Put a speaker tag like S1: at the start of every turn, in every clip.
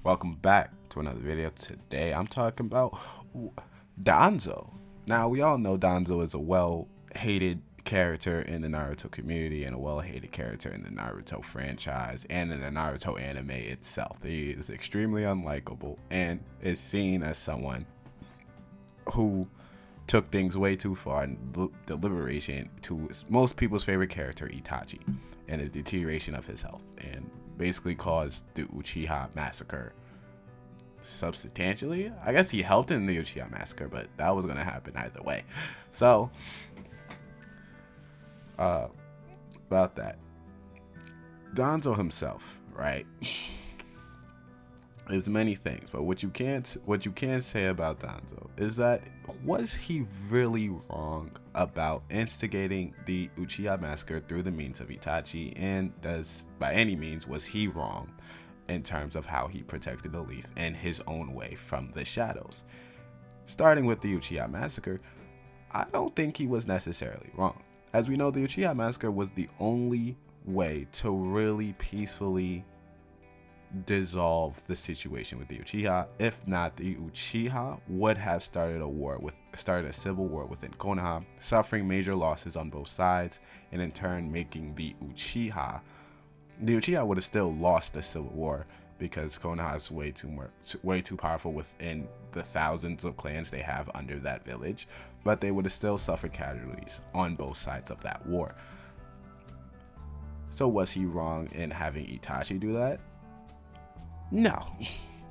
S1: Welcome back to another video. Today I'm talking about Danzo. Now we all know Danzo is a well-hated character in the Naruto community and a well-hated character in the Naruto franchise and in the Naruto anime itself. He is extremely unlikable and is seen as someone who took things way too far in deliberation to most people's favorite character, Itachi, and the deterioration of his health, and basically caused the Uchiha massacre substantially. I guess he helped in the Uchiha massacre, but that was going to happen either way. So, about that. Danzo himself, right? There's many things, but what you can say about Danzo is that was he really wrong about instigating the Uchiha massacre through the means of Itachi, and by any means was he wrong in terms of how he protected the leaf in his own way from the shadows? Starting with the Uchiha massacre, I don't think he was necessarily wrong. As we know, the Uchiha massacre was the only way to really peacefully dissolve the situation with the Uchiha. If not, the Uchiha would have started a civil war within Konoha, suffering major losses on both sides, and in turn making the Uchiha would have still lost the civil war because Konoha is way too powerful within the thousands of clans they have under that village, but they would have still suffered casualties on both sides of that war. So was he wrong in having Itachi do that? No.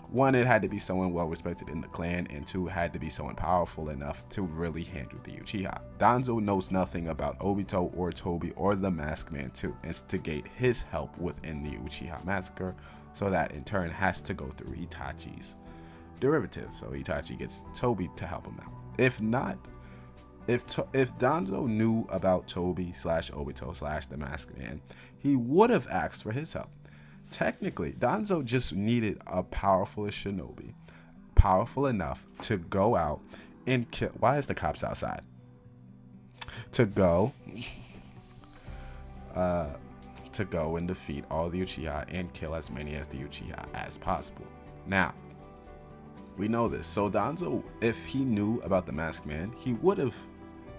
S1: One, it had to be someone well respected in the clan, and two, it had to be someone powerful enough to really handle the Uchiha. Danzo knows nothing about Obito or Tobi or the Masked Man to instigate his help within the Uchiha massacre, so that in turn has to go through Itachi's derivative. So Itachi gets Tobi to help him out. If not, if Danzo knew about Tobi / Obito / the Masked Man, he would have asked for his help. Technically, Danzo just needed a powerful shinobi, powerful enough to go out and kill. Why is the cops outside? To go and defeat all the Uchiha and kill as many as the Uchiha as possible. Now, we know this. So Danzo, if he knew about the Masked Man, he would have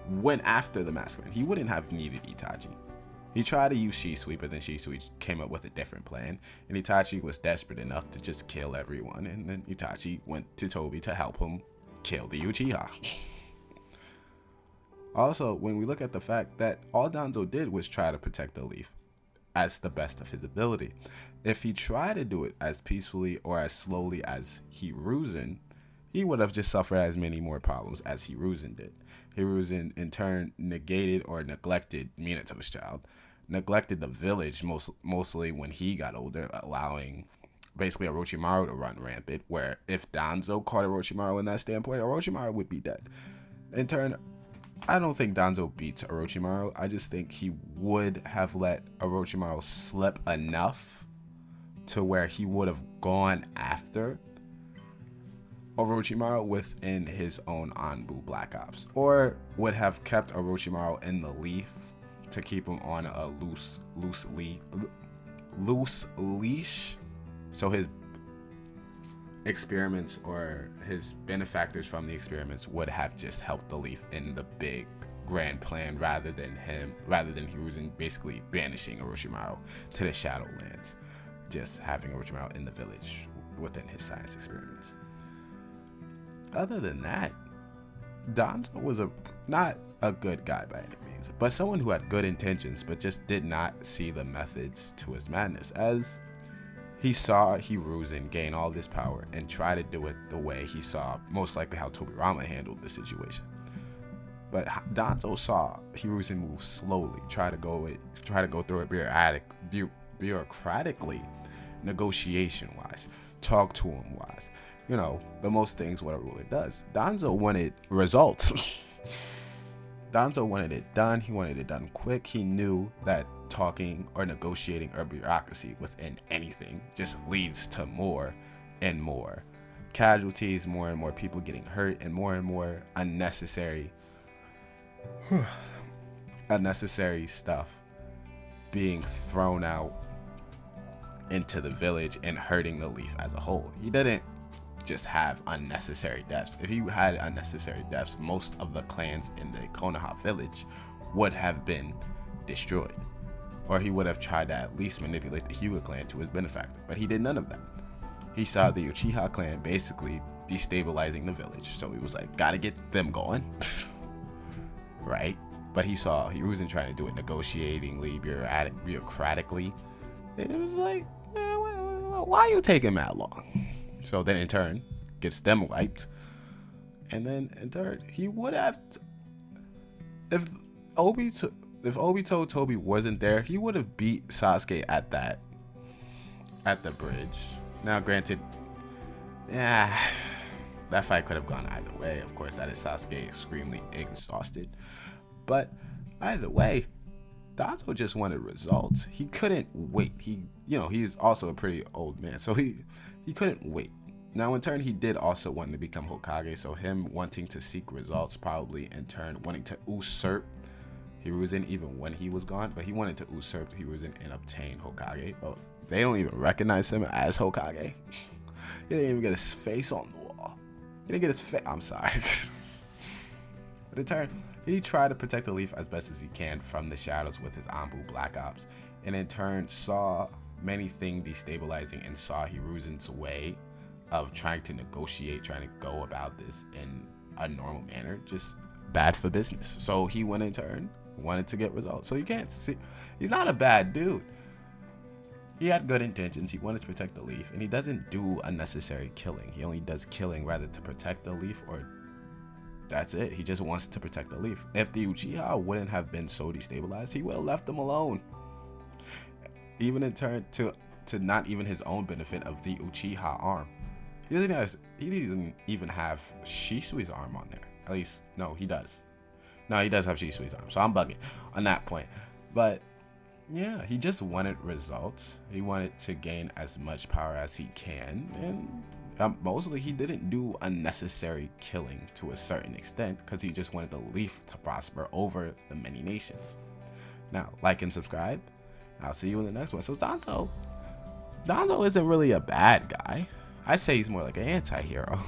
S1: went after the Masked Man. He wouldn't have needed Itachi. He tried to use Shisui, but then Shisui came up with a different plan, and Itachi was desperate enough to just kill everyone, and then Itachi went to Tobi to help him kill the Uchiha. Also, when we look at the fact that all Danzo did was try to protect the leaf as the best of his ability, if he tried to do it as peacefully or as slowly as Hiruzen, he would have just suffered as many more problems as Hiruzen did. Hiruzen in turn negated or neglected Minato's child, neglected the village mostly when he got older, allowing basically Orochimaru to run rampant, where if Danzo caught Orochimaru in that standpoint, Orochimaru would be dead. In turn, I don't think Danzo beats Orochimaru. I just think he would have let Orochimaru slip enough to where he would have gone after Orochimaru within his own Anbu Black Ops, or would have kept Orochimaru in the leaf to keep him on a loose leash, so his experiments or his benefactors from the experiments would have just helped the leaf in the big grand plan, rather than Hiruzen basically banishing Orochimaru to the Shadowlands, just having Orochimaru in the village within his science experiments. Other than that, Danzo was not a good guy by any means, but someone who had good intentions but just did not see the methods to his madness, as he saw Hiruzen gain all this power and try to do it the way he saw most likely how Tobirama handled the situation. But Danzo saw Hiruzen move slowly, try to go through it bureaucratically, negotiation wise, talk to him wise. You know, the most things what a ruler does. Danzo wanted results. Danzo wanted it done. He wanted it done quick. He knew that talking or negotiating or bureaucracy within anything just leads to more and more casualties, more and more people getting hurt, and more unnecessary stuff being thrown out into the village and hurting the Leaf as a whole. He didn't just have unnecessary deaths. If he had unnecessary deaths, most of the clans in the Konoha village would have been destroyed, or he would have tried to at least manipulate the Hyuga clan to his benefactor, but he did none of that. He saw the Uchiha clan basically destabilizing the village, so he was like, gotta get them going. Right? But he saw Hiruzen trying to do it negotiatingly, bureaucratically. It was like, why are you taking that long? So then in turn, gets them wiped. And then in turn, he would have, if Obito Toby wasn't there, he would have beat Sasuke at the bridge. Now granted, yeah, that fight could have gone either way. Of course, that is Sasuke extremely exhausted. But either way, Danzo just wanted results. He couldn't wait. He's also a pretty old man, so he couldn't wait. Now in turn, he did also want to become Hokage, so him wanting to seek results, probably in turn wanting to usurp Hiruzen even when he was gone, but he wanted to usurp Hiruzen and obtain Hokage. But they don't even recognize him as Hokage. He didn't even get his face on the wall. He didn't get his face. I'm sorry. But in turn, he tried to protect the Leaf as best as he can from the shadows with his Anbu Black Ops, and in turn saw many things destabilizing and saw Hiruzen's way of trying to negotiate, trying to go about this in a normal manner, just bad for business. So he went in turn, wanted to get results. So you can't see, he's not a bad dude. He had good intentions. He wanted to protect the Leaf, and he doesn't do unnecessary killing. He only does killing rather to protect the Leaf, or that's it. He just wants to protect the Leaf. If the Uchiha wouldn't have been so destabilized, he would have left them alone. Even in turn to not even his own benefit of the Uchiha arm. He doesn't even have Shisui's arm on there. At least, no, he does. No, he does have Shisui's arm. So I'm bugging on that point. But yeah, he just wanted results. He wanted to gain as much power as he can, and mostly he didn't do unnecessary killing to a certain extent because he just wanted the Leaf to prosper over the many nations. Now, like and subscribe. I'll see you in the next one. So Danzo isn't really a bad guy. I'd say he's more like an anti-hero.